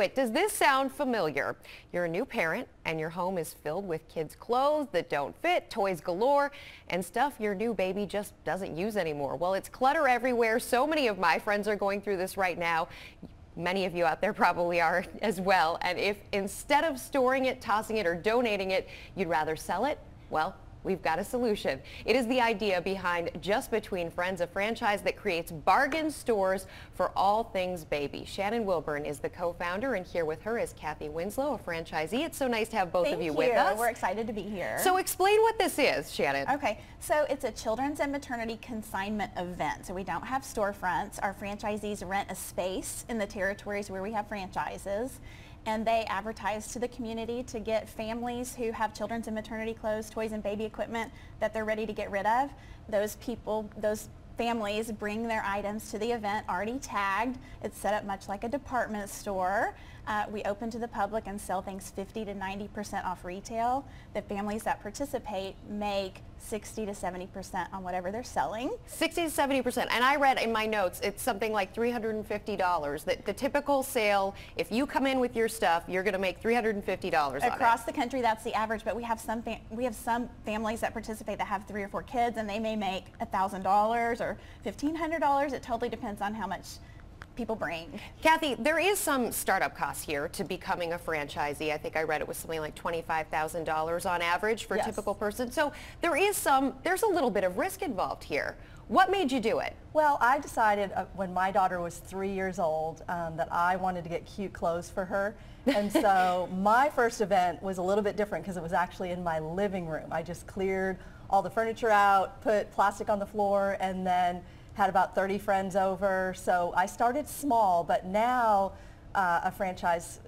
quit. Does this sound familiar? You're a new parent and your home is filled with kids' clothes that don't fit, toys galore, and stuff your new baby just doesn't use anymore. Well, it's clutter everywhere. So many of my friends are going through this right now. Many of you out there probably are as well. And if instead of storing it, tossing it, or donating it, you'd rather sell it, well, we've got a solution. It is the idea behind Just Between Friends, a franchise that creates bargain stores for all things baby. Shannon Wilburn is the co-founder, and here with her is Kathy Winslow, a franchisee. It's so nice to have both of you with us. We're excited to be here. So explain what this is, Shannon. Okay, so it's a children's and maternity consignment event. So we don't have storefronts. Our franchisees rent a space in the territories where we have franchises, and they advertise to the community to get families who have children's and maternity clothes, toys, and baby equipment that they're ready to get rid of. Those families bring their items to the event already tagged. It's set up much like a department store. We open to the public and sell things 50 to 90% off retail. The families that participate make 60 to 70% on whatever they're selling. 60 to 70%. And I read in my notes, it's something like $350. The typical sale, if you come in with your stuff, you're going to make $350 on it. Across the country, that's the average, but we have some families that participate that have 3 or 4 kids, and they may make $1,000 or $1,500. It totally depends on how much people bring. Kathy, there is some startup costs here to becoming a franchisee. I think I read it was something like $25,000 on average for a typical person. So there's a little bit of risk involved here. What made you do it? Well, I decided when my daughter was 3 years old that I wanted to get cute clothes for her. And so my first event was a little bit different because it was actually in my living room. I just cleared all the furniture out, put plastic on the floor, and then had about 30 friends over. So I started small, but now a franchise,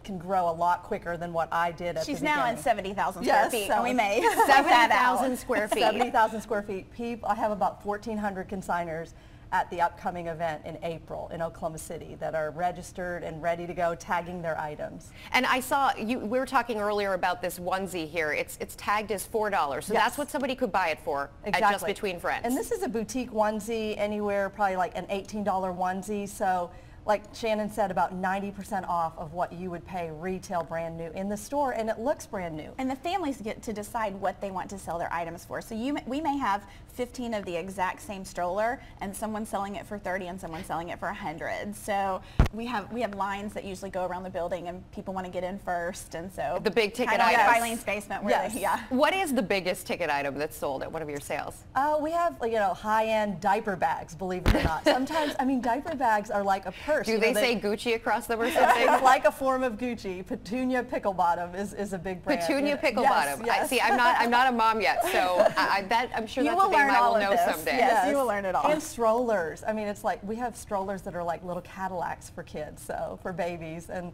can grow a lot quicker than what I did at the beginning. She's now in 70,000 square feet. So we may 70,000 square feet. 70,000 square feet. I have about 1,400 consigners at the upcoming event in April in Oklahoma City that are registered and ready to go, tagging their items. And I saw we were talking earlier about this onesie here. It's tagged as $4, so that's what somebody could buy it for at Just Between Friends. And this is a boutique onesie, anywhere probably like an $18 onesie. So like Shannon said, about 90% off of what you would pay retail brand new in the store, and it looks brand new. And the families get to decide what they want to sell their items for. So we may have 15 of the exact same stroller, and someone's selling it for 30 and someone's selling it for 100. So we have lines that usually go around the building, and people want to get in first, and so the big ticket items. Yes. Eileen's basement. Where What is the biggest ticket item that's sold at one of your sales? We have high-end diaper bags, believe it or not. Sometimes, I mean, diaper bags are like a purse. Do they say Gucci across them or something? It's like a form of Gucci. Petunia Pickle Bottom is a big brand. Petunia Pickle Bottom. Yes. See, I'm not a mom yet, so I'm sure that's a name I will know someday. Yes, you will learn it all. And strollers. I mean, it's like we have strollers that are like little Cadillacs for kids, so for babies, and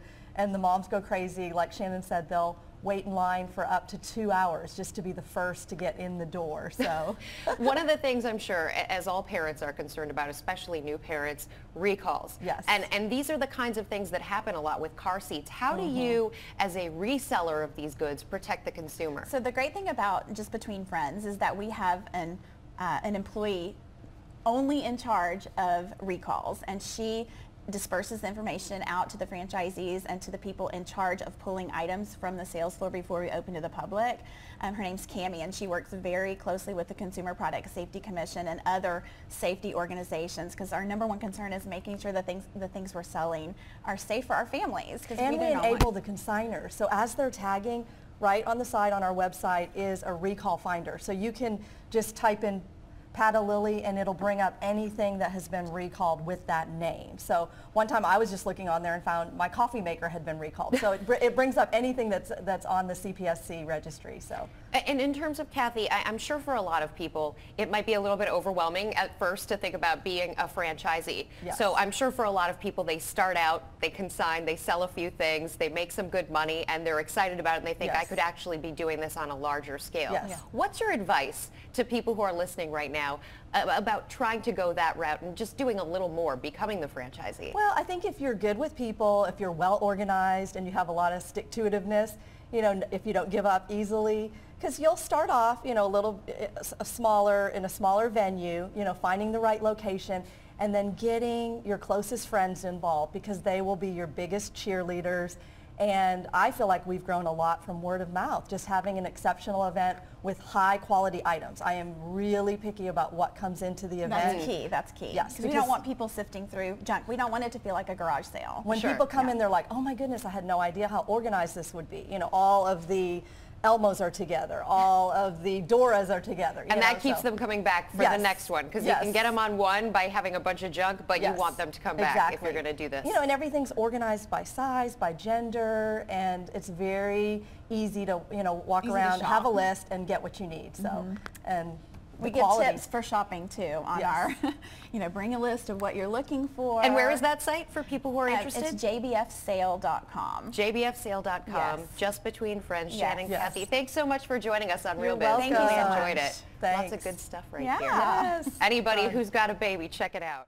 the moms go crazy. Like Shannon said, they'll wait in line for up to 2 hours just to be the first to get in the door. So one of the things I'm sure, as all parents are concerned about, especially new parents, recalls. Yes. And these are the kinds of things that happen a lot with car seats. How do you, as a reseller of these goods, protect the consumer? So the great thing about Just Between Friends is that we have an employee only in charge of recalls, and she disperses the information out to the franchisees and to the people in charge of pulling items from the sales floor before we open to the public. Her name's Cammie, and she works very closely with the Consumer Product Safety Commission and other safety organizations, because our #1 concern is making sure that the things we're selling are safe for our families. And we enable the consigners. So as they're tagging, right on the side on our website is a recall finder. So you can just type in Pata Lily and it'll bring up anything that has been recalled with that name. So one time I was just looking on there and found my coffee maker had been recalled. So it brings up anything that's on the CPSC registry. So. And in terms of Kathy, I'm sure for a lot of people it might be a little bit overwhelming at first to think about being a franchisee. Yes. So I'm sure for a lot of people, they start out, they consign, they sell a few things, they make some good money, and they're excited about it, and they think I could actually be doing this on a larger scale. Yes. What's your advice to people who are listening right now about trying to go that route and just doing a little more, becoming the franchisee? Well, I think if you're good with people, if you're well organized and you have a lot of stick-to-itiveness, if you don't give up easily, because you'll start off, a little smaller, in a smaller venue, finding the right location, and then getting your closest friends involved, because they will be your biggest cheerleaders. And I feel like we've grown a lot from word of mouth, just having an exceptional event with high quality items. I am really picky about what comes into the event. That's key, that's key. Yes, because we don't want people sifting through junk. We don't want it to feel like a garage sale. When people come in, they're like, oh my goodness, I had no idea how organized this would be. You know, all of the Elmos are together, all of the Doras are together. And that keeps them coming back for the next one, because you can get them on one by having a bunch of junk, but you want them to come back if you're going to do this. You know, and everything's organized by size, by gender, and it's very easy to, you know, walk around, have a list, and get what you need. So, and we get tips for shopping too on our, you know, bring a list of what you're looking for. And where is that site for people who are interested? It's jbfsale.com. jbfsale.com, just between friends. Shannon, Kathy, thanks so much for joining us on Real Biz. Thank you so much. Enjoyed it. Thanks. Lots of good stuff right here. Yes. Anybody who's got a baby, check it out.